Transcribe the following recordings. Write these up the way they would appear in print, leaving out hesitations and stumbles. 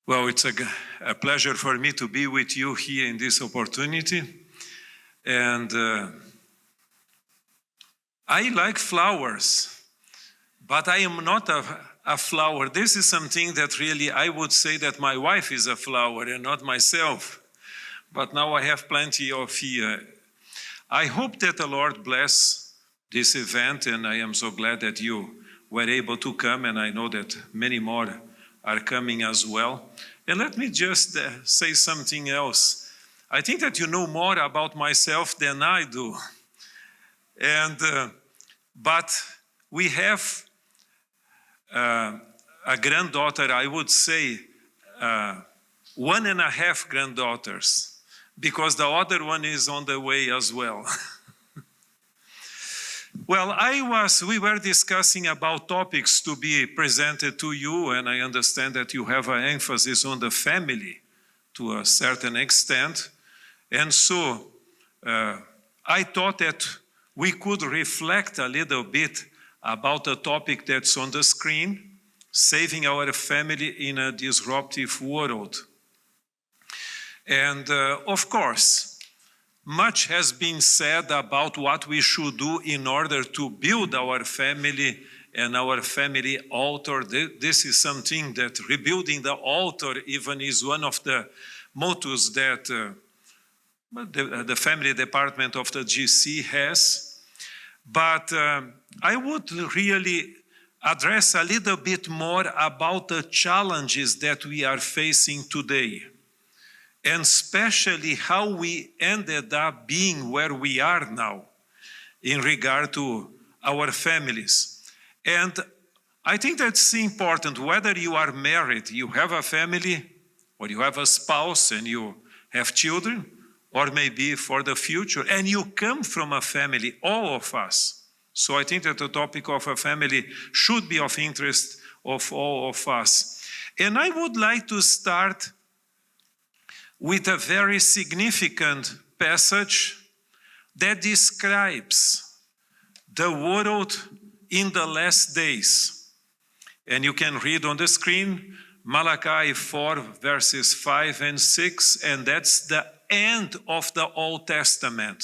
Well, it's a pleasure for me to be with you here in this opportunity. And I like flowers, but I am not a flower. This is something that really I would say that my wife is a flower and not myself. But now I have plenty of here. I hope that the Lord bless this event, and I am so glad that you were able to come, and I know that many more are coming as well. And let me just say something else. I think that you know more about myself than I do. And but we have a granddaughter, I would say 1.5 granddaughters, because the other one is on the way as well. Well, we were discussing about topics to be presented to you, and I understand that you have an emphasis on the family to a certain extent. And so I thought that we could reflect a little bit about the topic that's on the screen, saving our family in a disruptive world. And of course, much has been said about what we should do in order to build our family and our family altar. This is something that rebuilding the altar even is one of the mottos that the family department of the GC has. But I would really address a little bit more about the challenges that we are facing today, and especially how we ended up being where we are now in regard to our families. And I think that's important, whether you are married, you have a family, or you have a spouse and you have children, or maybe for the future, and you come from a family, all of us. So I think that the topic of a family should be of interest of all of us. And I would like to start with a very significant passage that describes the world in the last days. And you can read on the screen Malachi 4 verses 5 and 6, and that's the end of the Old Testament,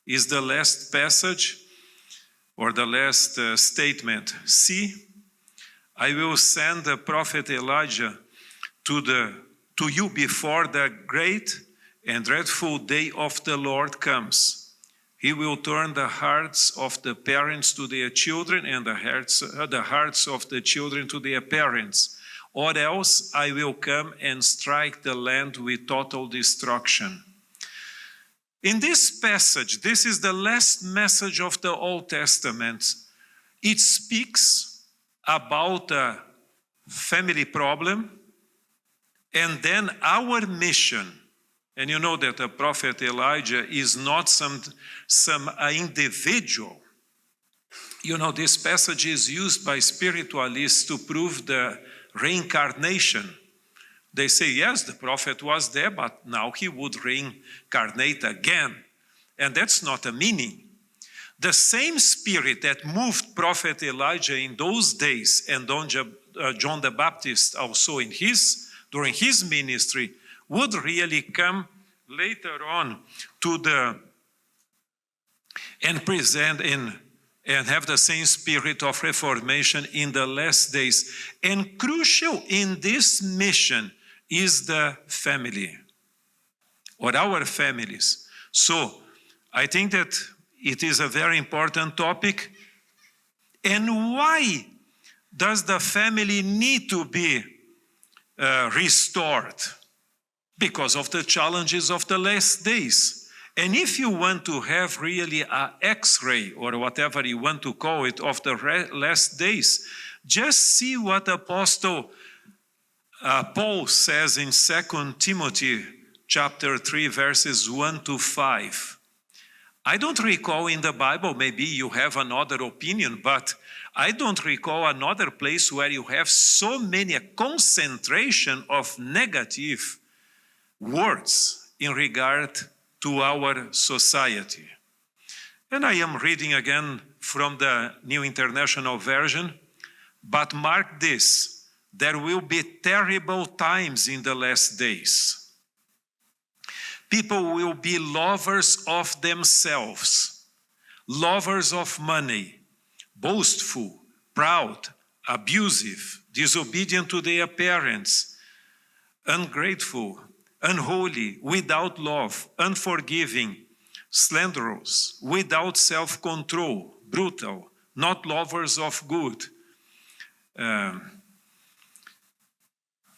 is the last passage or the last statement. See, I will send the prophet Elijah to you before the great and dreadful day of the Lord comes. He will turn the hearts of the parents to their children and the hearts of the children to their parents. Or else I will come and strike the land with total destruction. In this passage, this is the last message of the Old Testament. It speaks about a family problem, and then our mission. And you know that the prophet Elijah is not some individual. You know, this passage is used by spiritualists to prove the reincarnation. They say, yes, the prophet was there, but now he would reincarnate again. And that's not a meaning. The same spirit that moved prophet Elijah in those days, and John the Baptist also during his ministry, would really come later on and present and have the same spirit of reformation in the last days. And crucial in this mission is the family, or our families. So I think that it is a very important topic. And why does the family need to be restored? Because of the challenges of the last days. And if you want to have really an X-ray, or whatever you want to call it, of the last days, just see what Apostle Paul says in 2 Timothy chapter 3 verses 1 to 5. I don't recall in the Bible, maybe you have another opinion, but I don't recall another place where you have so many, a concentration of negative words in regard to our society. And I am reading again from the New International Version, but mark this, there will be terrible times in the last days. People will be lovers of themselves, lovers of money, boastful, proud, abusive, disobedient to their parents, ungrateful, unholy, without love, unforgiving, slanderous, without self-control, brutal, not lovers of good,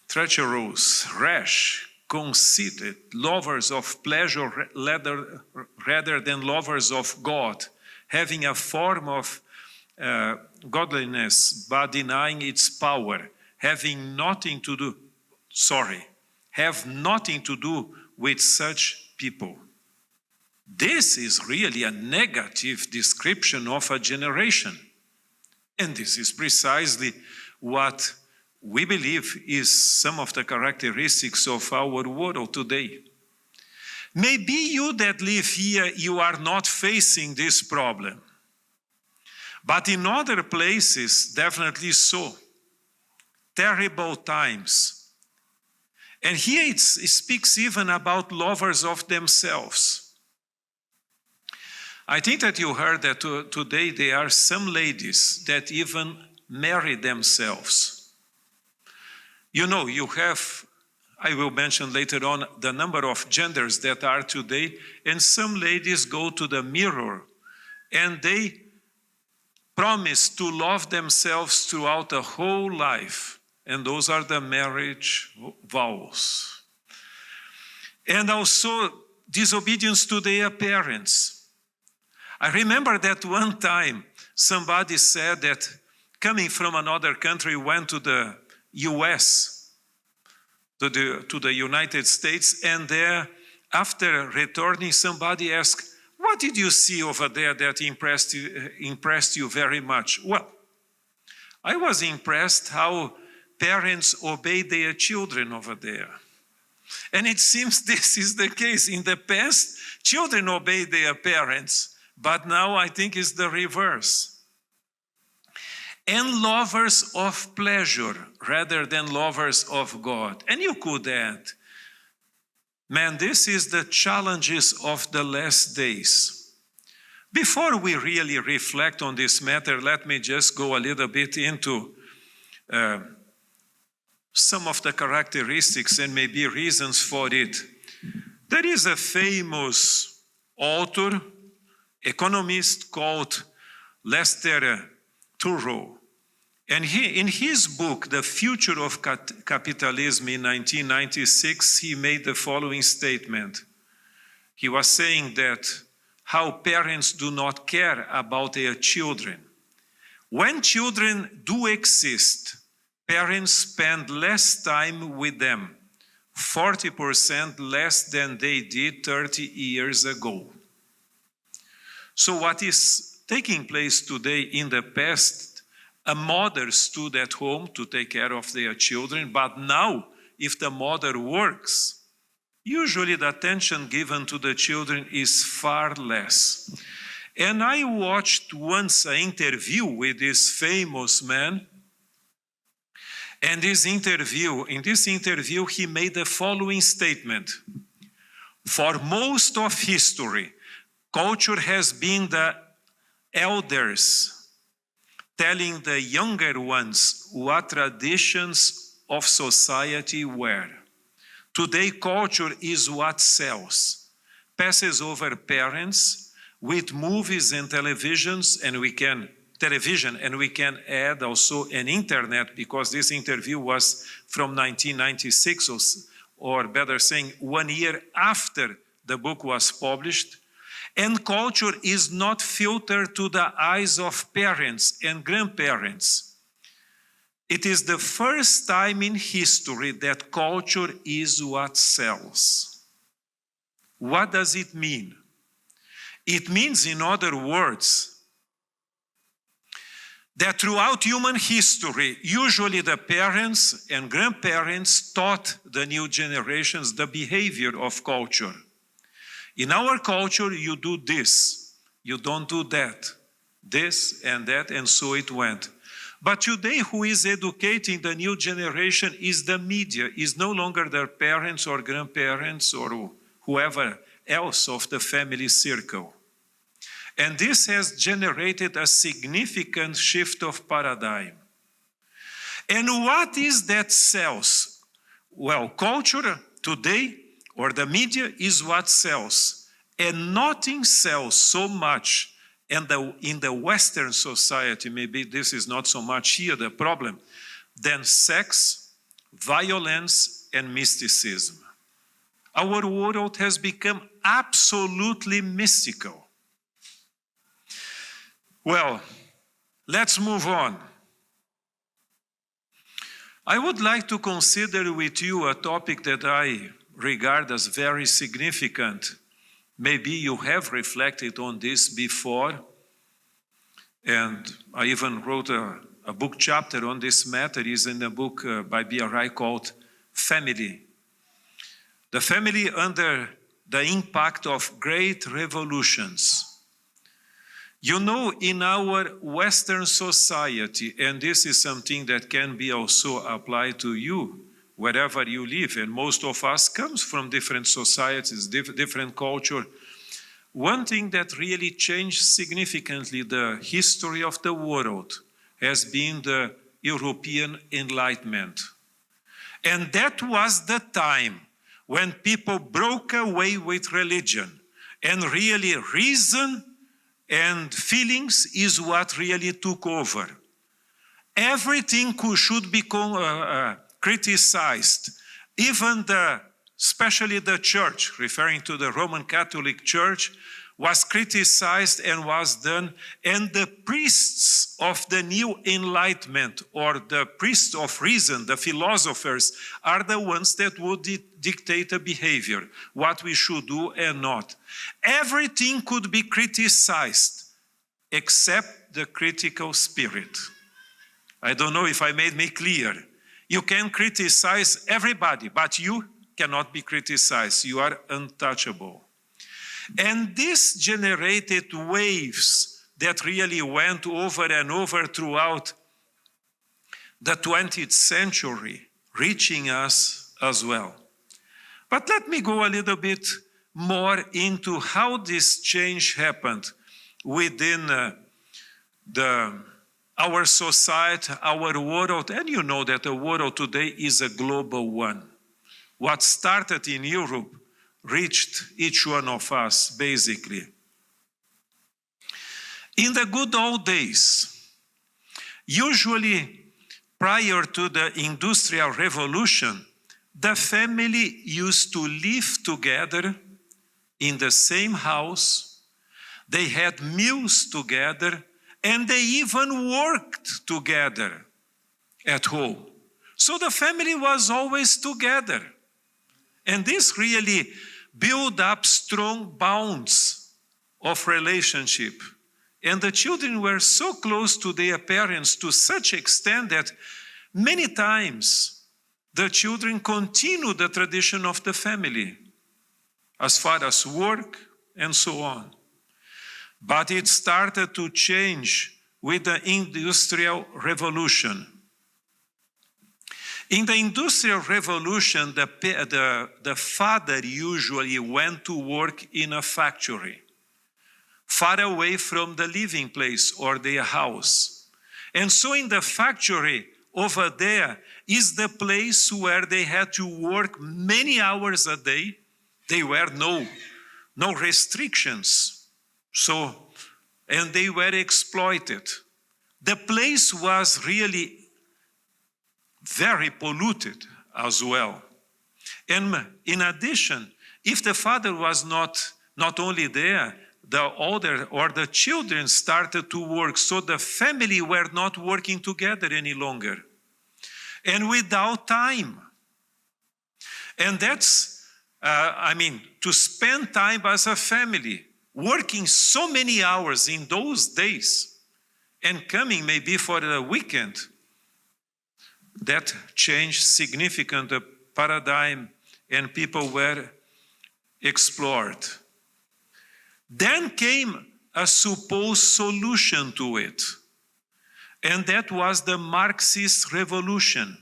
treacherous, rash, conceited, lovers of pleasure rather than lovers of God, having a form of godliness but denying its power, have nothing to do with such people. This is really a negative description of a generation. And this is precisely what we believe is some of the characteristics of our world today. Maybe you that live here, you are not facing this problem. But in other places, definitely so. Terrible times. And here it speaks even about lovers of themselves. I think that you heard that today there are some ladies that even marry themselves. You know, you have, I will mention later on, the number of genders that are today, and some ladies go to the mirror and they promise to love themselves throughout the whole life. And those are the marriage vows. And also disobedience to their parents. I remember that one time somebody said that coming from another country went to the US, to the United States, and there, after returning, somebody asked, "What did you see over there that impressed you very much?" Well, I was impressed how parents obey their children over there. And it seems this is the case. In the past, children obey their parents, but now I think it's the reverse. And lovers of pleasure rather than lovers of God. And you could add, man, this is the challenges of the last days. Before we really reflect on this matter, let me just go a little bit into some of the characteristics and maybe reasons for it. There is a famous author, economist called Lester Turrow. And in his book, The Future of Capitalism in 1996, he made the following statement. He was saying that how parents do not care about their children. When children do exist, parents spend less time with them, 40% less than they did 30 years ago. So what is taking place today? In the past, a mother stood at home to take care of their children, but now, if the mother works, usually the attention given to the children is far less. And I watched once an interview with this famous man, and in this interview, he made the following statement. For most of history, culture has been the elders telling the younger ones what traditions of society were. Today, culture is what sells, passes over parents with movies and television, and we can add also an internet, because this interview was from 1996, or better saying, 1 year after the book was published. And culture is not filtered to the eyes of parents and grandparents. It is the first time in history that culture is what sells. What does it mean? It means, in other words, that throughout human history, usually the parents and grandparents taught the new generations the behavior of culture. In our culture, you do this, you don't do that, this and that, and so it went. But today, who is educating the new generation is the media, is no longer their parents or grandparents or whoever else of the family circle. And this has generated a significant shift of paradigm. And what is that sells? Well, culture today, or the media, is what sells. And nothing sells so much in the Western society, maybe this is not so much here the problem, than sex, violence, and mysticism. Our world has become absolutely mystical. Well, let's move on. I would like to consider with you a topic that I regard as very significant. Maybe you have reflected on this before, and I even wrote a book chapter on this matter. It is in a book by B.R.I. called Family. The family under the impact of great revolutions. You know, in our Western society, and this is something that can be also applied to you, wherever you live, and most of us comes from different societies, different culture. One thing that really changed significantly the history of the world has been the European Enlightenment. And that was the time when people broke away with religion, and really reason and feelings is what really took over. Everything should be criticized, even especially the church, referring to the Roman Catholic Church, was criticized and was done, and the priests of the new enlightenment, or the priests of reason, the philosophers, are the ones that would dictate the behavior, what we should do and not. Everything could be criticized, except the critical spirit. I don't know if I made me clear. You can criticize everybody, but you cannot be criticized. You are untouchable. And this generated waves that really went over and over throughout the 20th century, reaching us as well. But let me go a little bit more into how this change happened within our society, our world. And you know that the world today is a global one. What started in Europe reached each one of us, basically. In the good old days, usually prior to the Industrial Revolution, the family used to live together in the same house. They had meals together, and they even worked together at home. So the family was always together. And this really built up strong bonds of relationship. And the children were so close to their parents to such extent that many times the children continued the tradition of the family as far as work and so on. But it started to change with the Industrial Revolution. In the Industrial Revolution, the father usually went to work in a factory, far away from the living place or their house. And so in the factory over there is the place where they had to work many hours a day. There were no restrictions. And they were exploited. The place was really very polluted as well. And in addition, if the father was not only there, the older or the children started to work, so the family were not working together any longer. And without time. And that's, to spend time as a family, working so many hours in those days, and coming maybe for the weekend, that changed significant the paradigm, and people were explored. Then came a supposed solution to it. And that was the Marxist revolution.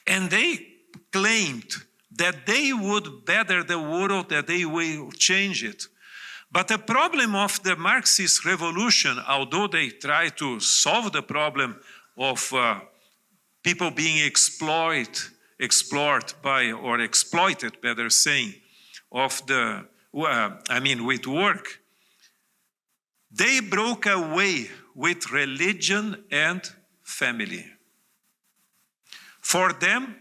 And they claimed that they would better the world, that they will change it. But the problem of the Marxist revolution, although they try to solve the problem of people being exploited by, or exploited, better saying, of the, with work, they broke away with religion and family. For them,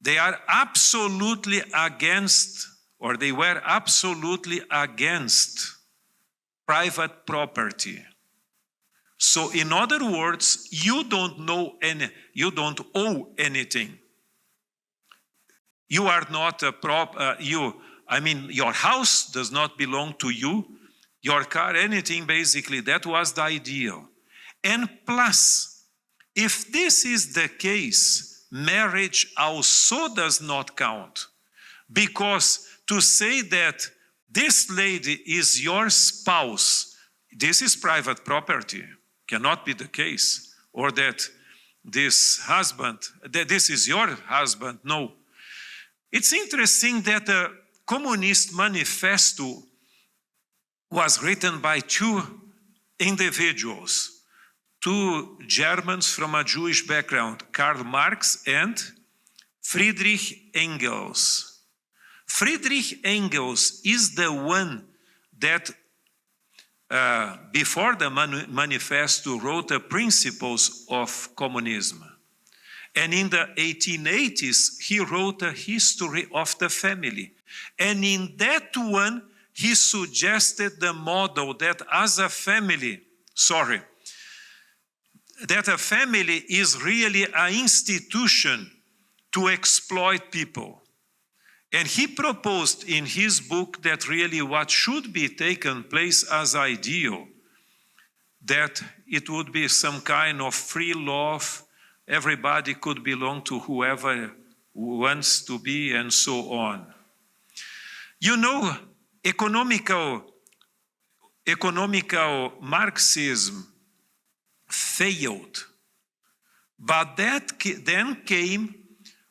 they are absolutely against, or they were absolutely against private property. So in other words, you don't owe anything. You are not your house does not belong to you, your car, anything basically. That was the ideal. And plus, if this is the case, marriage also does not count. Because to say that this lady is your spouse, this is private property, cannot be the case. Or that this is your husband, no. It's interesting that the Communist Manifesto was written by two individuals, two Germans from a Jewish background, Karl Marx and Friedrich Engels. Friedrich Engels is the one that, before the manifesto, wrote the principles of communism. And in the 1880s, he wrote a history of the family. And in that one, he suggested the model that a family is really an institution to exploit people. And he proposed in his book that really what should be taken place as ideal, that it would be some kind of free love, everybody could belong to whoever wants to be, and so on. You know, economical Marxism failed, but then came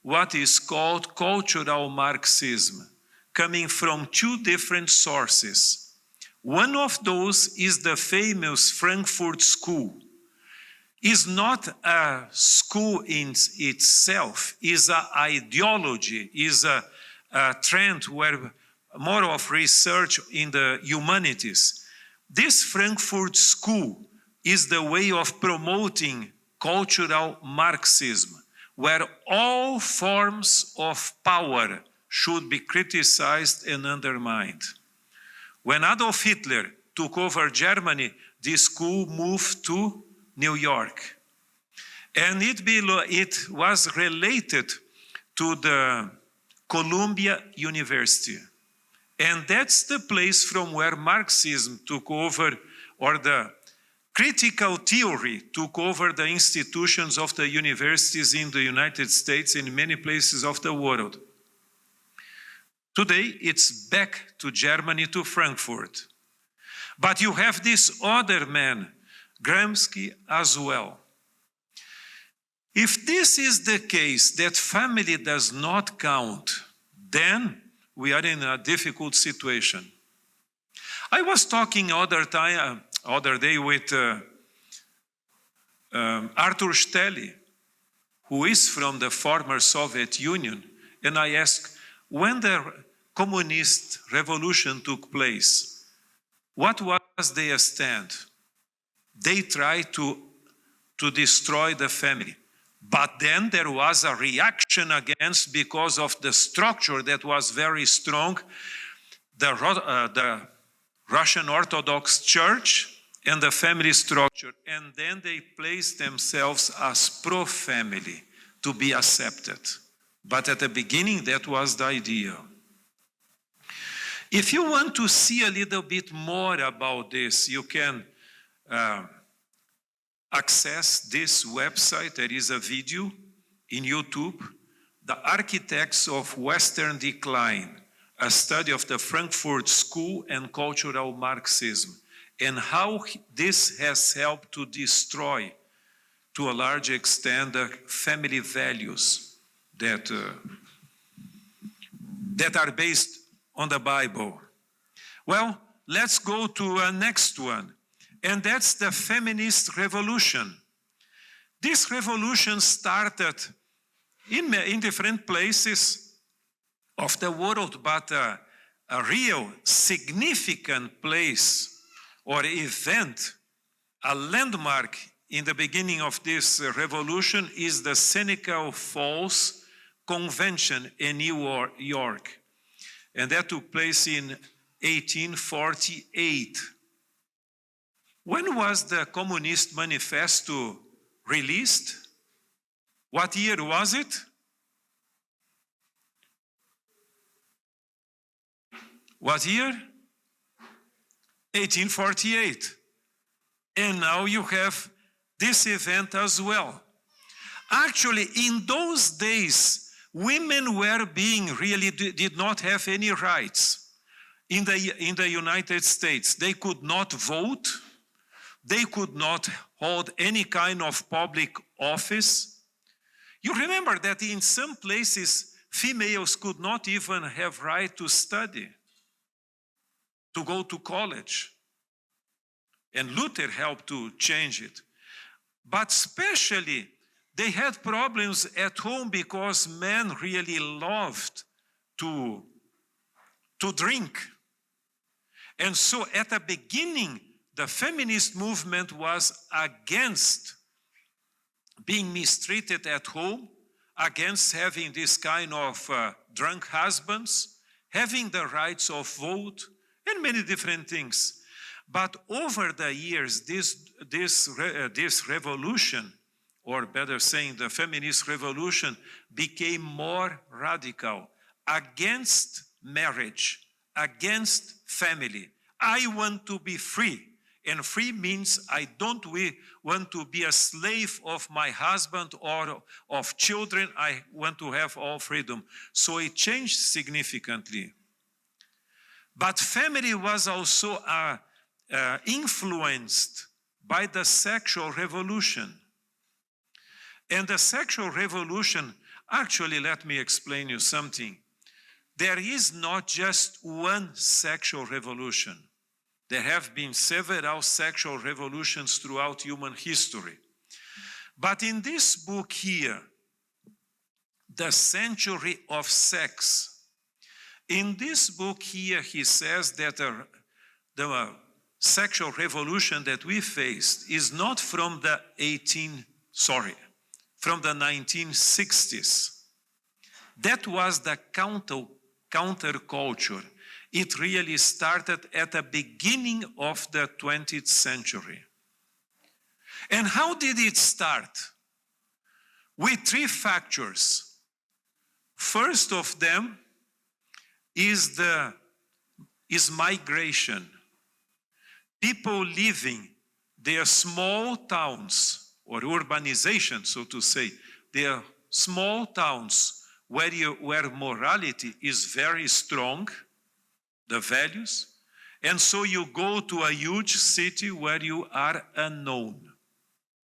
what is called cultural Marxism, coming from two different sources. One of those is the famous Frankfurt School. Is not a school in itself, is an ideology, is a trend where more of research in the humanities. This Frankfurt School is the way of promoting cultural Marxism, where all forms of power should be criticized and undermined. When Adolf Hitler took over Germany, this school moved to New York. And it was related to the Columbia University. And that's the place from where Marxism took over, or the critical theory took over the institutions of the universities in the United States and in many places of the world. Today, it's back to Germany, to Frankfurt. But you have this other man, Gramsci, as well. If this is the case, that family does not count, then we are in a difficult situation. I was talking other day with Arthur Stelly, who is from the former Soviet Union, and I asked, when the communist revolution took place, what was their stand? They tried to destroy the family. But then there was a reaction against, because of the structure that was very strong, the Russian Orthodox Church and the family structure. And then they placed themselves as pro-family to be accepted. But at the beginning, that was the idea. If you want to see a little bit more about this, you can access this website. There is a video in YouTube, The Architects of Western Decline, a study of the Frankfurt School and cultural Marxism. and how this has helped to destroy, to a large extent, the family values that are based on the Bible. Well, let's go to a next one, and that's the feminist revolution. This revolution started in different places of the world, but a real significant place or event, a landmark in the beginning of this revolution is the Seneca Falls Convention in New York. And that took place in 1848. When was the Communist Manifesto released? What year was it? What year? 1848. And now you have this event as well. Actually, in those days, women were did not have any rights in the United States. They could not vote. They could not hold any kind of public office. You remember that in some places, females could not even have right to study, to go to college. And Luther helped to change it. But especially, they had problems at home because men really loved to drink. And so at the beginning, the feminist movement was against being mistreated at home, against having this kind of drunk husbands, having the rights of vote, and many different things. But over the years, this revolution, or better saying, the feminist revolution, became more radical against marriage, against family. I want to be free. And free means I don't want to be a slave of my husband or of children. I want to have all freedom. So it changed significantly. But family was also influenced by the sexual revolution. And the sexual revolution, actually, let me explain you something. There is not just one sexual revolution. There have been several sexual revolutions throughout human history. But in this book here, The Century of Sex, in this book here, he says that the sexual revolution that we faced is not from the 1960s. That was the counterculture. It really started at the beginning of the 20th century. And how did it start? With three factors. First of them is migration. People living their small towns, or urbanization, so to say, their small towns where morality is very strong, the values, and so you go to a huge city where you are unknown.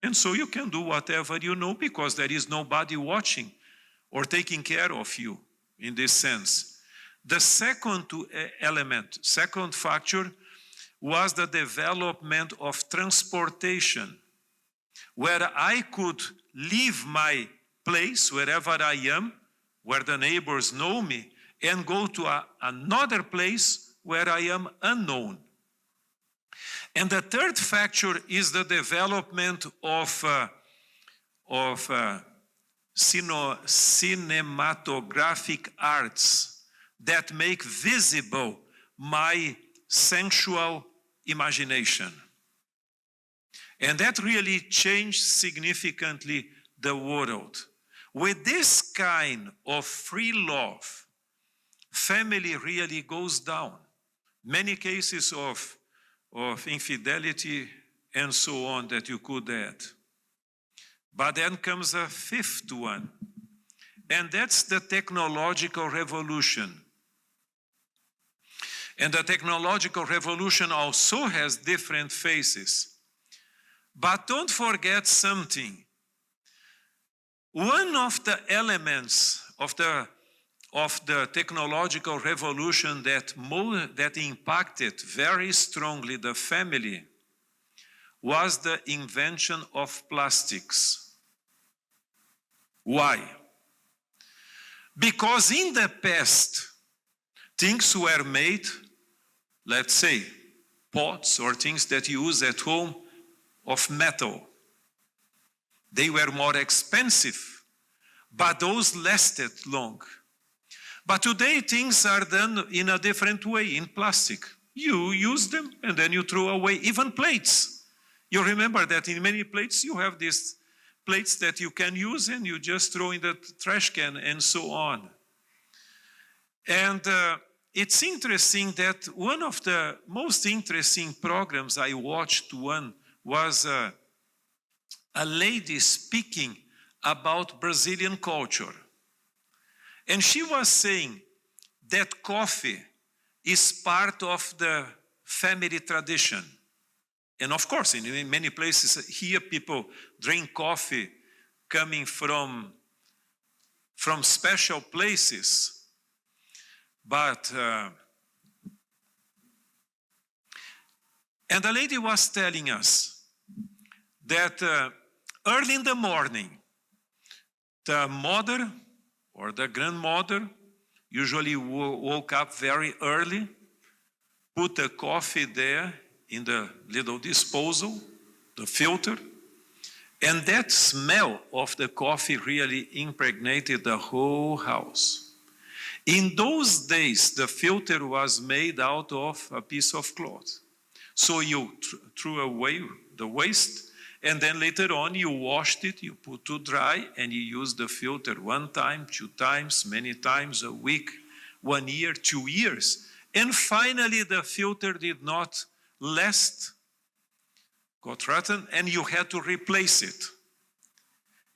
And so you can do whatever you know because there is nobody watching or taking care of you in this sense. The second factor was the development of transportation, where I could leave my place, wherever I am, where the neighbors know me, and go to another place where I am unknown. And the third factor is the development of cinematographic arts that make visible my sensual imagination. And that really changed significantly the world. With this kind of free love, family really goes down. Many cases of infidelity and so on that you could add. But then comes a fifth one, and that's the technological revolution. And the technological revolution also has different phases. But don't forget something. One of the elements of the technological revolution that impacted very strongly the family was the invention of plastics. Why? Because in the past, things were made, let's say, pots or things that you use at home of metal. They were more expensive, but those lasted long. But today things are done in a different way, in plastic. You use them and then you throw away, even plates. You remember that in many plates you have these plates that you can use and you just throw in the trash can and so on. And it's interesting that one of the most interesting programs I watched was a lady speaking about Brazilian culture. And she was saying that coffee is part of the family tradition. And of course, in many places here, people drink coffee coming from special places. But, and the lady was telling us that early in the morning, the mother or the grandmother usually woke up very early, put the coffee there in the little disposal, the filter, and that smell of the coffee really impregnated the whole house. In those days, the filter was made out of a piece of cloth. So you threw away the waste, and then later on you washed it, you put to dry, and you used the filter 1 time, 2 times, many times a week, 1 year, 2 years. And finally the filter did not last, got rotten, and you had to replace it.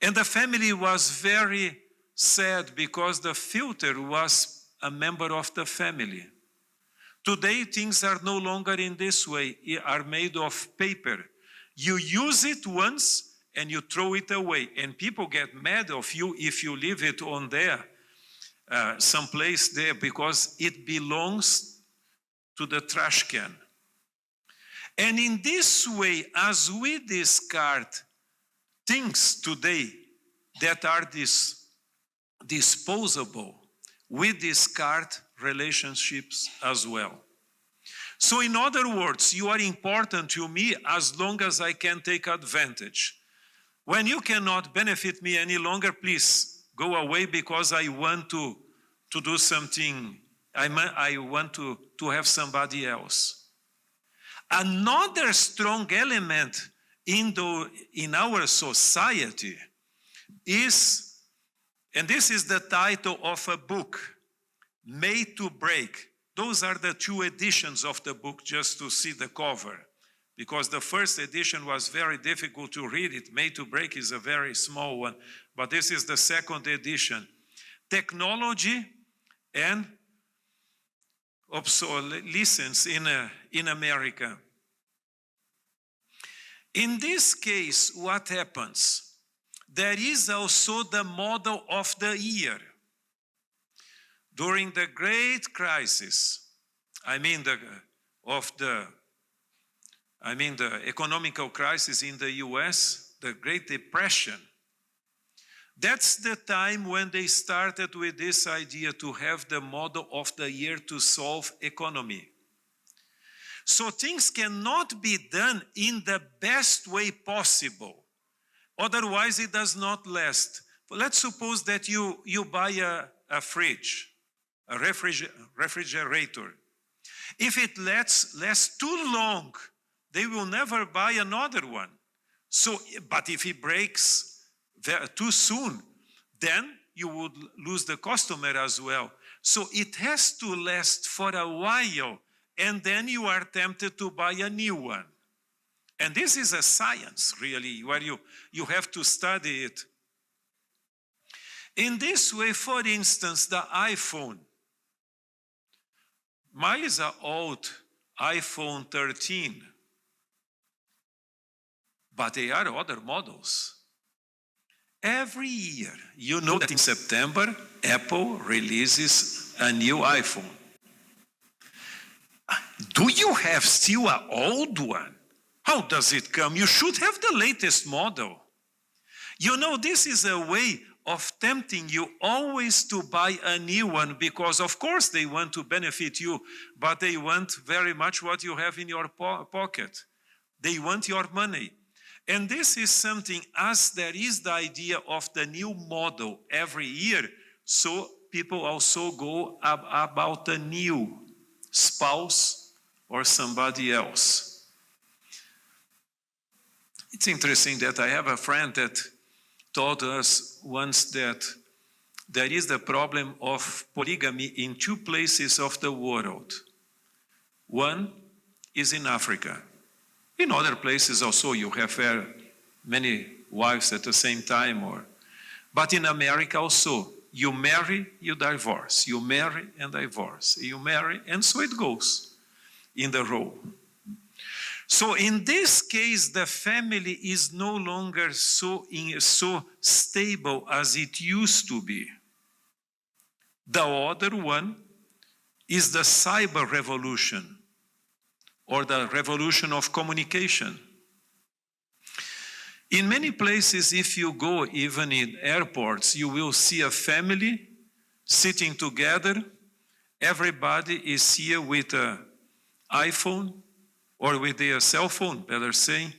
And the family was very sad because the filter was a member of the family. Today things are no longer in this way, are made of paper. You use it once and you throw it away. And people get mad of you if you leave it on there, someplace there, because it belongs to the trash can. And in this way, as we discard things today that are disposable, we discard relationships as well. So in other words, you are important to me as long as I can take advantage. When you cannot benefit me any longer, please go away because I want to do something. I want to have somebody else. Another strong element in our society is, and this is the title of a book, Made to Break. Those are the 2 editions of the book, just to see the cover, because the first edition was very difficult to read. It Made to Break is a very small one, but this is the second edition. Technology and obsolescence in America. In this case, what happens? There is also the model of the year. During the great crisis, the economical crisis in the US, the Great Depression, that's the time when they started with this idea to have the model of the year to solve economy. So things cannot be done in the best way possible. Otherwise, it does not last. Let's suppose that you buy a fridge, a refrigerator. If it lasts too long, they will never buy another one. But if it breaks too soon, then you would lose the customer as well. So it has to last for a while, and then you are tempted to buy a new one. And this is a science, really, where you have to study it. In this way, for instance, the iPhone. Mine is an old iPhone 13, but they are other models. Every year, you know that in September, Apple releases a new iPhone. Do you have still an old one? How does it come? You should have the latest model. You know, this is a way of tempting you always to buy a new one because, of course, they want to benefit you, but they want very much what you have in your pocket. They want your money. And this is something, as there is the idea of the new model every year, so people also go about a new spouse or somebody else. It's interesting that I have a friend that told us once that there is the problem of polygamy in two places of the world. One is in Africa. In other places also you have many wives at the same time, but in America also, you marry, you divorce, you marry and divorce, you marry, and so it goes in the row. So in this case, the family is no longer so stable as it used to be. The other one is the cyber revolution, or the revolution of communication. In many places, if you go even in airports, you will see a family sitting together. Everybody is here with an iPhone, or with their cell phone, better saying,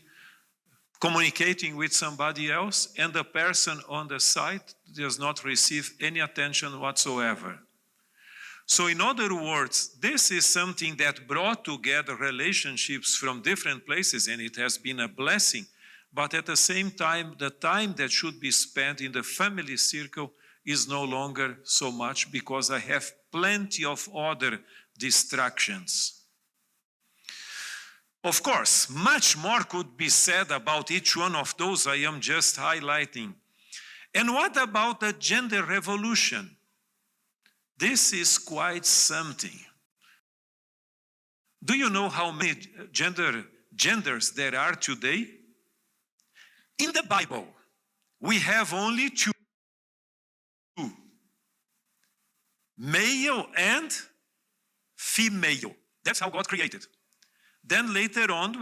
communicating with somebody else, and the person on the side does not receive any attention whatsoever. So in other words, this is something that brought together relationships from different places, and it has been a blessing. But at the same time, the time that should be spent in the family circle is no longer so much because I have plenty of other distractions. Of course, much more could be said about each one of those I am just highlighting. And what about the gender revolution? This is quite something. Do you know how many genders there are today? In the Bible, we have only two: male and female. That's how God created. Then later on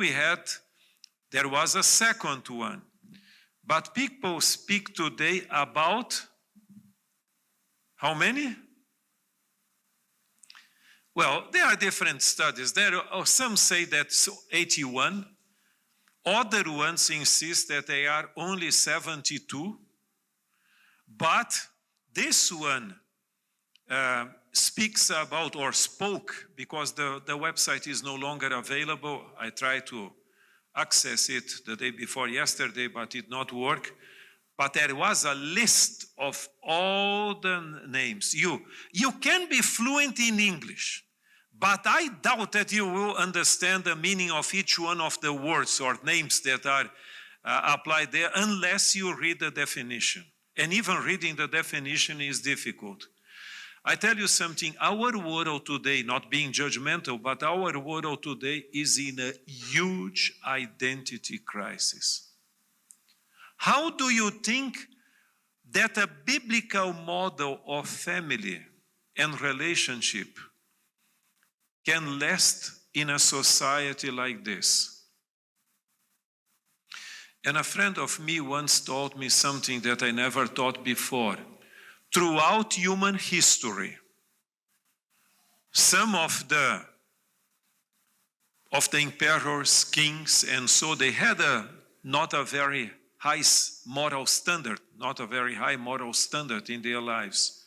there was a second one. But people speak today about how many? Well, there are different studies. Some say that 81. Other ones insist that they are only 72. But this one speaks about, or spoke, because the website is no longer available. I tried to access it the day before yesterday, but it did not work. But there was a list of all the names. You can be fluent in English, but I doubt that you will understand the meaning of each one of the words or names that are applied there unless you read the definition. And even reading the definition is difficult. I tell you something, our world today, not being judgmental, but our world today is in a huge identity crisis. How do you think that a biblical model of family and relationship can last in a society like this? And a friend of me once told me something that I never thought before. Throughout human history, some of the emperors, kings, and so they had not a very high moral standard, not a very high moral standard in their lives.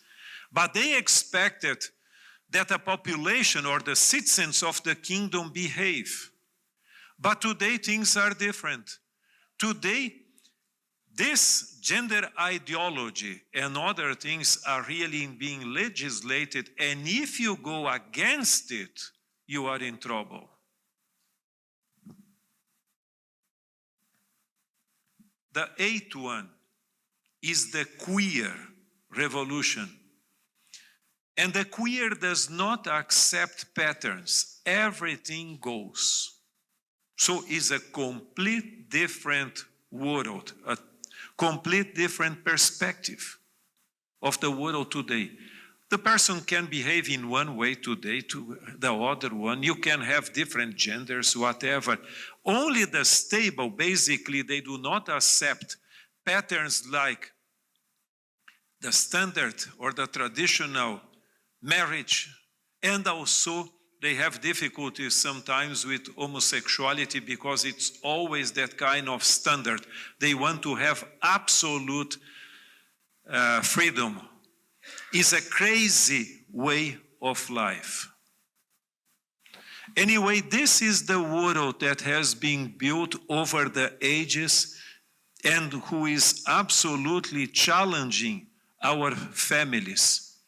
But they expected that the population or the citizens of the kingdom behave. But today things are different. Today, this gender ideology and other things are really being legislated, and if you go against it, you are in trouble. The eighth one is the queer revolution. And the queer does not accept patterns. Everything goes. So it's a complete different world, a complete different perspective of the world today. The person can behave in one way today to the other one. You can have different genders, whatever. Only the stable, basically, they do not accept patterns like the standard or the traditional marriage. And also, they have difficulties sometimes with homosexuality because it's always that kind of standard. They want to have absolute freedom. It's a crazy way of life. Anyway, this is the world that has been built over the ages and who is absolutely challenging our families.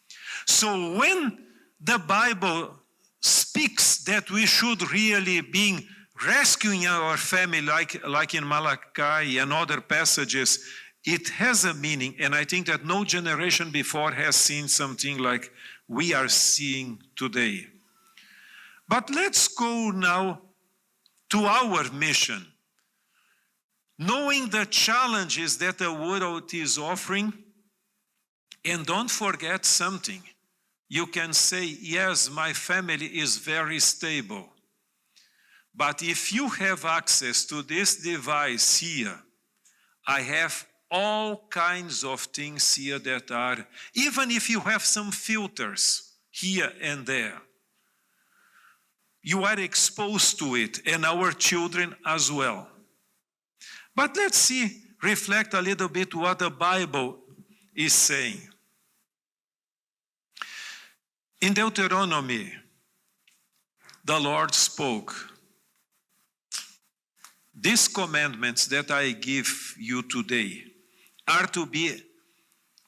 So when the Bible speaks that we should really be rescuing our family, like in Malachi and other passages, it has a meaning, and I think that no generation before has seen something like we are seeing today. But let's go now to our mission. Knowing the challenges that the world is offering, and don't forget something. You can say, yes, my family is very stable. But if you have access to this device here, I have all kinds of things here that are, even if you have some filters here and there, you are exposed to it, and our children as well. But let's reflect a little bit what the Bible is saying. In Deuteronomy, the Lord spoke, "These commandments that I give you today are to be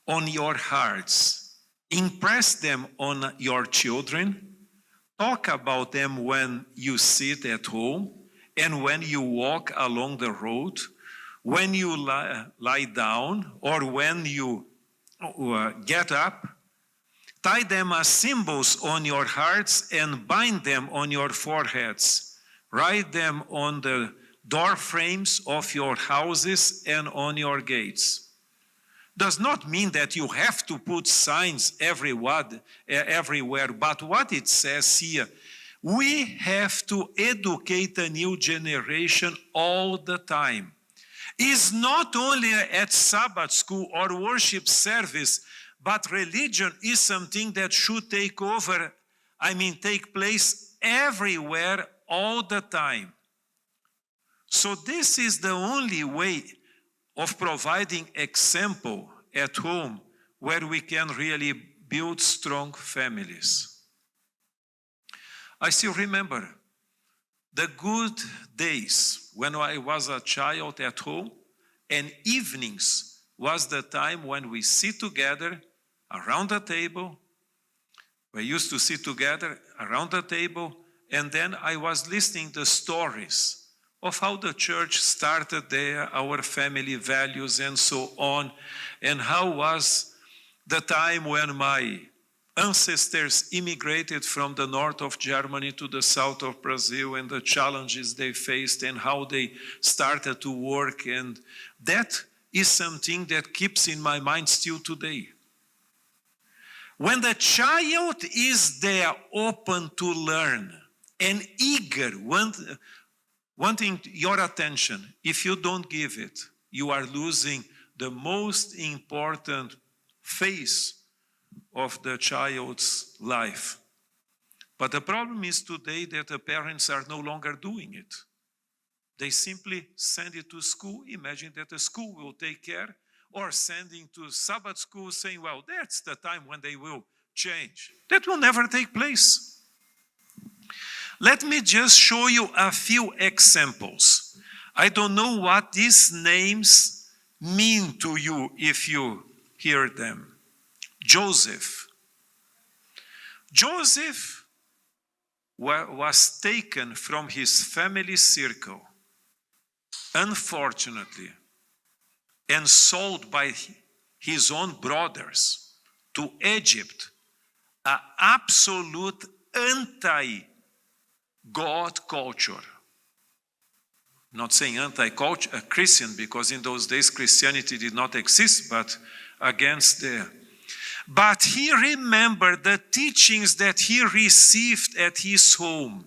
on your hearts. Impress them on your children. Talk about them when you sit at home and when you walk along the road, when you lie down or when you get up. Tie them as symbols on your hearts and bind them on your foreheads. Write them on the door frames of your houses and on your gates." Does not mean that you have to put signs everywhere, but what it says here, we have to educate a new generation all the time. It's not only at Sabbath school or worship service, but religion is something that should take place everywhere all the time. So this is the only way of providing example at home where we can really build strong families. I still remember the good days when I was a child at home, and evenings was the time when we sit together around the table. We used to sit together around the table, and then I was listening to stories of how the church started there, our family values and so on, and how was the time when my ancestors immigrated from the north of Germany to the south of Brazil and the challenges they faced and how they started to work. And that is something that keeps in my mind still today. When the child is there open to learn and eager, wanting your attention, if you don't give it, you are losing the most important phase of the child's life. But the problem is today that the parents are no longer doing it. They simply send it to school, imagine that the school will take care, or sending to Sabbath school saying, well, that's the time when they will change. That will never take place. Let me just show you a few examples. I don't know what these names mean to you if you hear them. Joseph. Joseph was taken from his family circle, unfortunately, and sold by his own brothers to Egypt an absolute anti-God culture. Not saying anti-culture, Christian, because in those days Christianity did not exist, but against there. But he remembered the teachings that he received at his home.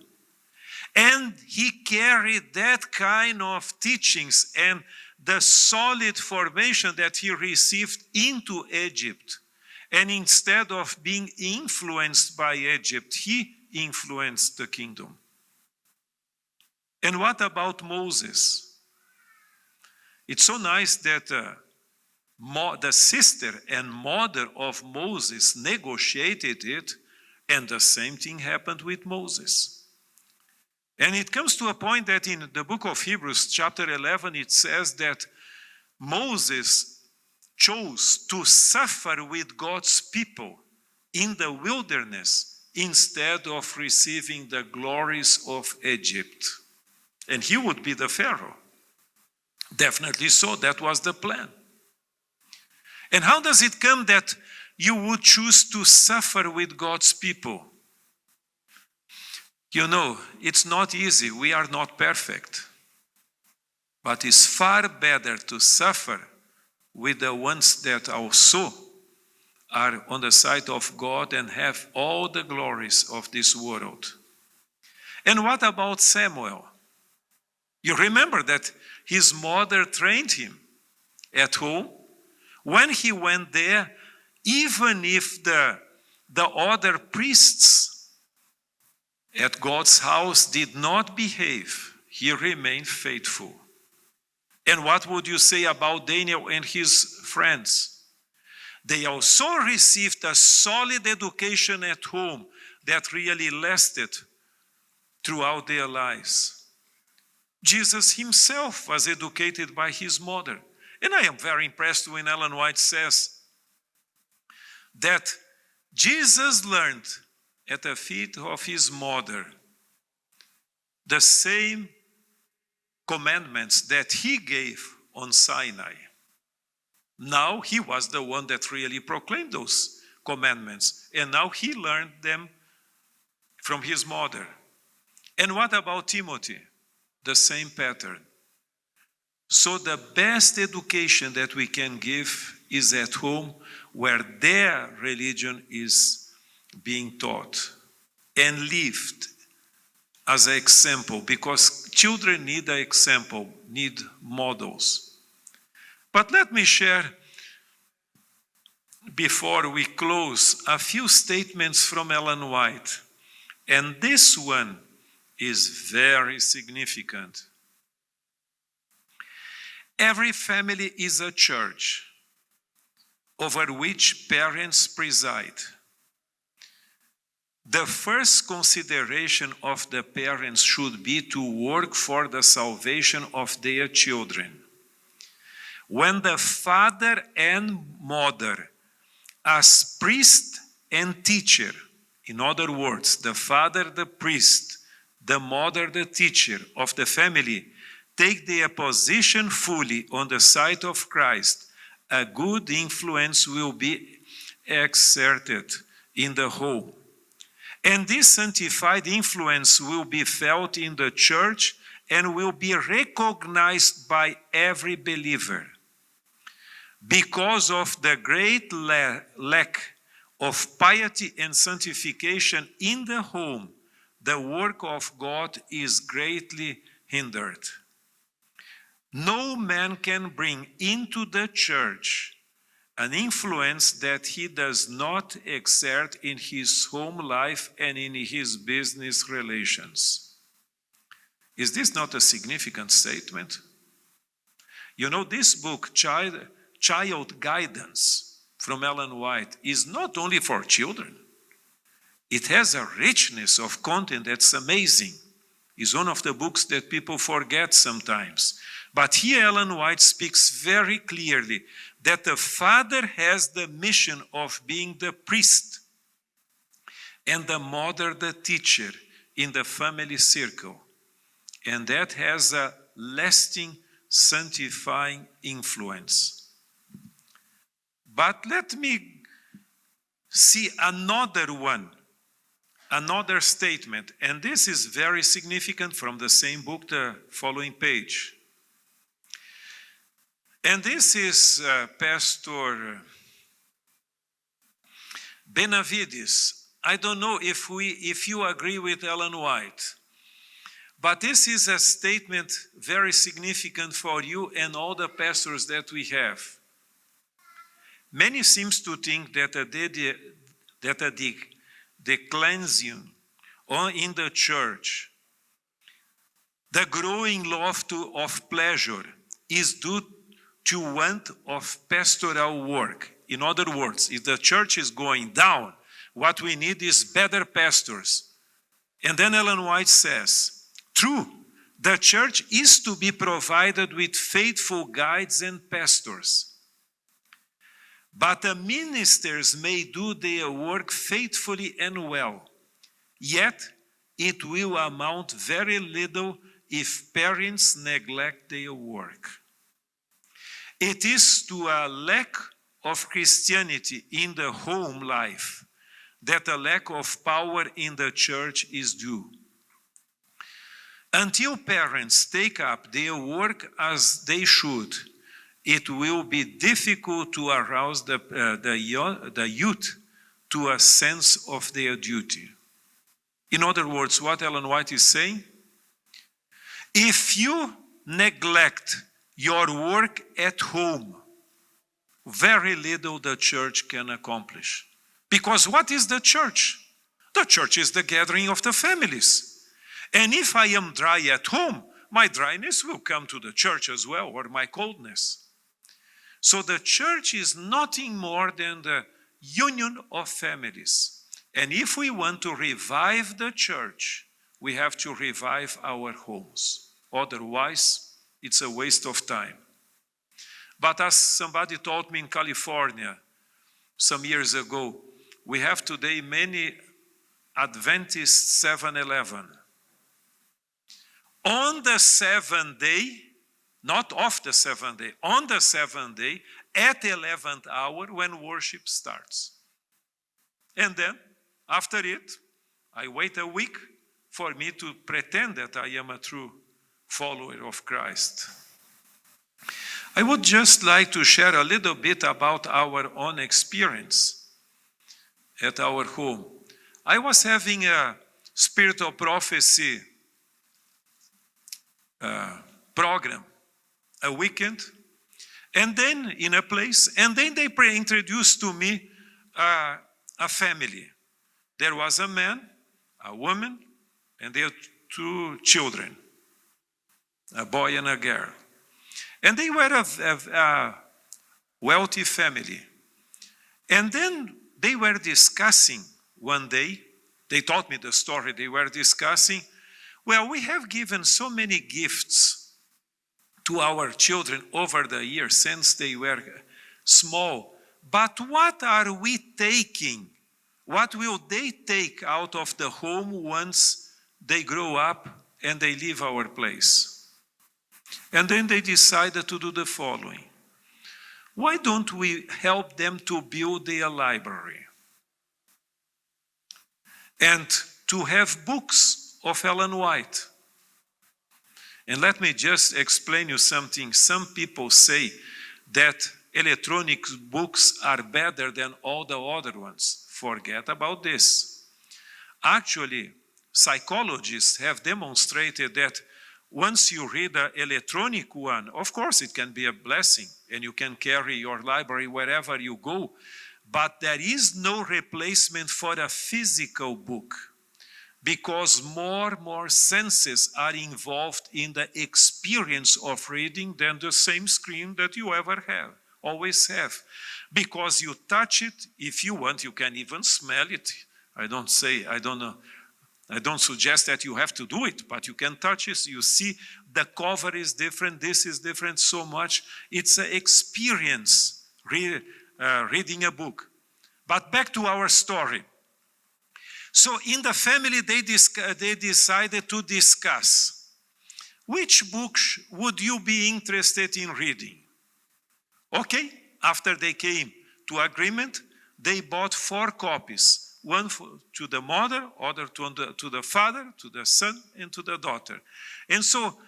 And he carried that kind of teachings and the solid formation that he received into Egypt. And instead of being influenced by Egypt, he influenced the kingdom. And what about Moses? It's so nice that the sister and mother of Moses negotiated it, and the same thing happened with Moses. And it comes to a point that in the book of Hebrews, chapter 11, it says that Moses chose to suffer with God's people in the wilderness instead of receiving the glories of Egypt. And he would be the Pharaoh. Definitely so, that was the plan. And how does it come that you would choose to suffer with God's people? You know, it's not easy. We are not perfect. But it's far better to suffer with the ones that also are on the side of God and have all the glories of this world. And what about Samuel? You remember that his mother trained him at home. When he went there, even if the other priests at God's house did not behave, he remained faithful. And what would you say about Daniel and his friends? They also received a solid education at home that really lasted throughout their lives. Jesus himself was educated by his mother. And I am very impressed when Ellen White says that Jesus learned at the feet of his mother the same commandments that he gave on Sinai. Now he was the one that really proclaimed those commandments, and now he learned them from his mother. And what about Timothy? The same pattern. So the best education that we can give is at home, where their religion is being taught and lived as an example, because children need an example, need models. But let me share, before we close, a few statements from Ellen White. And this one is very significant. Every family is a church over which parents preside. The first consideration of the parents should be to work for the salvation of their children. When the father and mother, as priest and teacher, in other words, the father the priest, the mother the teacher of the family, take their position fully on the side of Christ, a good influence will be exerted in the home. And this sanctified influence will be felt in the church and will be recognized by every believer. Because of the great lack of piety and sanctification in the home, the work of God is greatly hindered. No man can bring into the church an influence that he does not exert in his home life and in his business relations. Is this not a significant statement? You know, this book, Child Guidance, from Ellen White, is not only for children. It has a richness of content that's amazing. It's one of the books that people forget sometimes. But here Ellen White speaks very clearly that the father has the mission of being the priest and the mother the teacher in the family circle. And that has a lasting, sanctifying influence. But let me see another one, another statement, and this is very significant from the same book, the following page. And this is Pastor Benavides. I don't know if you agree with Ellen White, but this is a statement very significant for you and all the pastors that we have. Many seems to think that the cleansing in the church, the growing love of pleasure is due to want of pastoral work. In other words, if the church is going down, what we need is better pastors. And then Ellen White says, true, the church is to be provided with faithful guides and pastors. But the ministers may do their work faithfully and well. Yet, it will amount very little if parents neglect their work. It is to a lack of Christianity in the home life that a lack of power in the church is due. Until parents take up their work as they should, it will be difficult to arouse the youth to a sense of their duty. In other words, what Ellen White is saying, if you neglect your work at home, very little the church can accomplish. Because what is the church? The church is the gathering of the families. And if I am dry at home, my dryness will come to the church as well, or my coldness. So the church is nothing more than the union of families. And if we want to revive the church, we have to revive our homes. Otherwise, it's a waste of time. But as somebody told me in California some years ago, we have today many Adventist 7-Eleven. On the seventh day, not off the seventh day, on the seventh day, at the 11th hour when worship starts. And then, after it, I wait a week for me to pretend that I am a true follower of Christ. I would just like to share a little bit about our own experience at our home. I was having a spiritual prophecy program, a weekend, and then in a place, and then they introduced to me a family. There was a man, a woman, and their 2 children, a boy and a girl. And they were a wealthy family. And then they were discussing one day, they told me the story, they were discussing, well, we have given so many gifts to our children over the years since they were small. But what are we taking? What will they take out of the home once they grow up and they leave our place? And then they decided to do the following. Why don't we help them to build their library? And to have books of Ellen White. And let me just explain you something. Some people say that electronic books are better than all the other ones. Forget about this. Actually, psychologists have demonstrated that once you read an electronic one, of course it can be a blessing and you can carry your library wherever you go, but there is no replacement for a physical book. Because more senses are involved in the experience of reading than the same screen that you ever have, always have. Because you touch it, if you want, you can even smell it. I don't suggest that you have to do it, but you can touch it. You see the cover is different, this is different so much. It's an experience, reading a book. But back to our story. So in the family, they decided to discuss, which books would you be interested in reading? Okay, after they came to agreement, they bought 4 copies, one to the mother, other to the father, to the son, and to the daughter. And so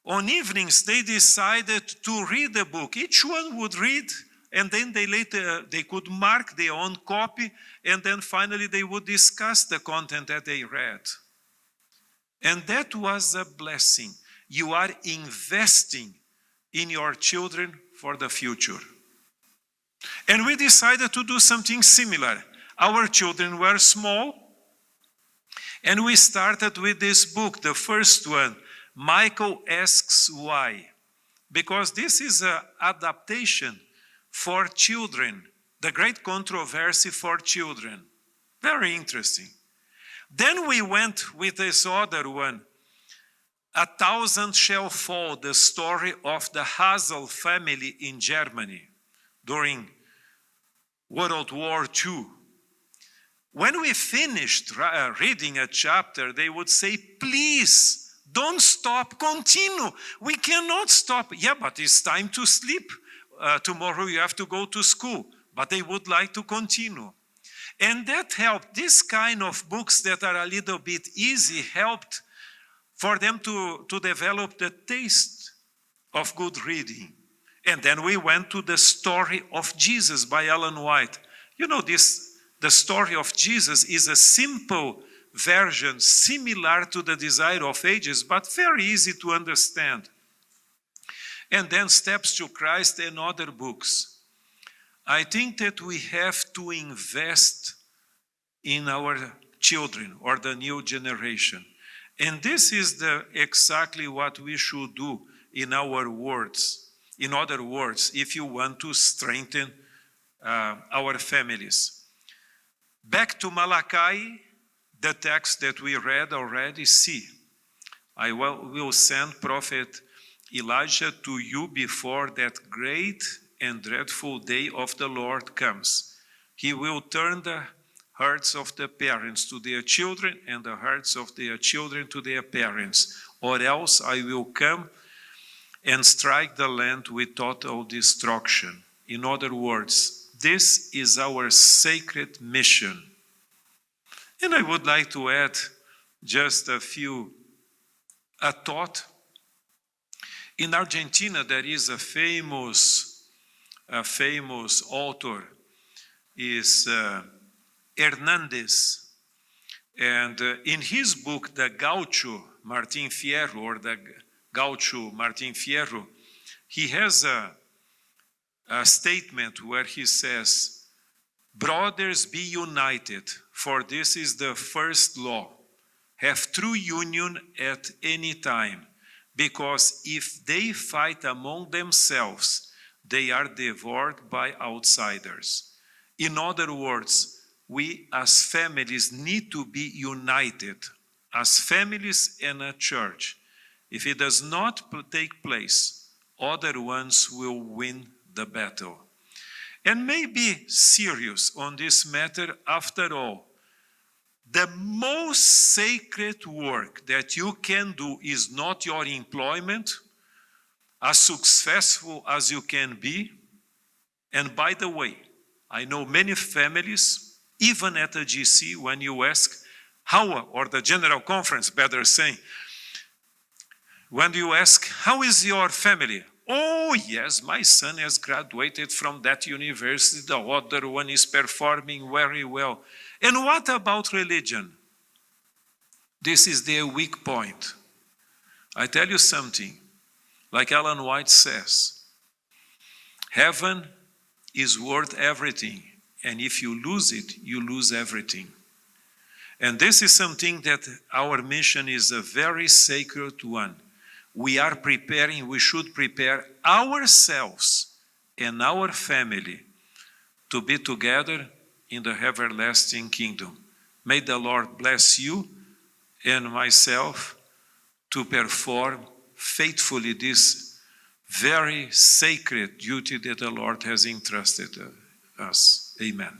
on evenings, they decided to read the book. Each one would read, and then they could mark their own copy, and then finally they would discuss the content that they read. And that was a blessing. You are investing in your children for the future. And we decided to do something similar. Our children were small, and we started with this book, the first one, Michael Asks Why. Because this is an adaptation for children, the great controversy for children. Very interesting. Then we went with this other one, 1,000 Shall Fall, the story of the Hazel family in Germany during World War II. When we finished reading a chapter, they would say, please, don't stop, continue. We cannot stop. Yeah, but it's time to sleep. Tomorrow you have to go to school. But they would like to continue. And that helped. This kind of books that are a little bit easy helped for them to develop the taste of good reading. And then we went to the story of Jesus by Ellen White. You know, the story of Jesus is a simple version, similar to the Desire of Ages, but very easy to understand. And then Steps to Christ and other books. I think that we have to invest in our children or the new generation. And this is exactly what we should do in our words. In other words, if you want to strengthen our families. Back to Malachi, the text that we read already, see, I will send prophet Elijah to you before that great and dreadful day of the Lord comes. He will turn the hearts of the parents to their children and the hearts of their children to their parents, or else I will come and strike the land with total destruction. In other words, this is our sacred mission. And I would like to add just a thought. In Argentina, there is a famous author, is Hernandez. And in his book, The Gaucho Martin Fierro, or The Gaucho Martin Fierro, he has a statement where he says, brothers, be united, for this is the first law. Have true union at any time, because if they fight among themselves, they are devoured by outsiders. In other words, we as families need to be united, as families and a church. If it does not take place, other ones will win the battle. And may be serious on this matter after all. The most sacred work that you can do is not your employment, as successful as you can be. And by the way, I know many families, even at the GC, when you ask how, or the General Conference, better saying, when you ask, how is your family? Oh, yes, my son has graduated from that university. The other one is performing very well. And what about religion? This is their weak point. I tell you something, like Ellen White says, heaven is worth everything. And if you lose it, you lose everything. And this is something that our mission is a very sacred one. We are preparing, we should prepare ourselves and our family to be together in the everlasting kingdom. May the Lord bless you and myself to perform faithfully this very sacred duty that the Lord has entrusted us. Amen.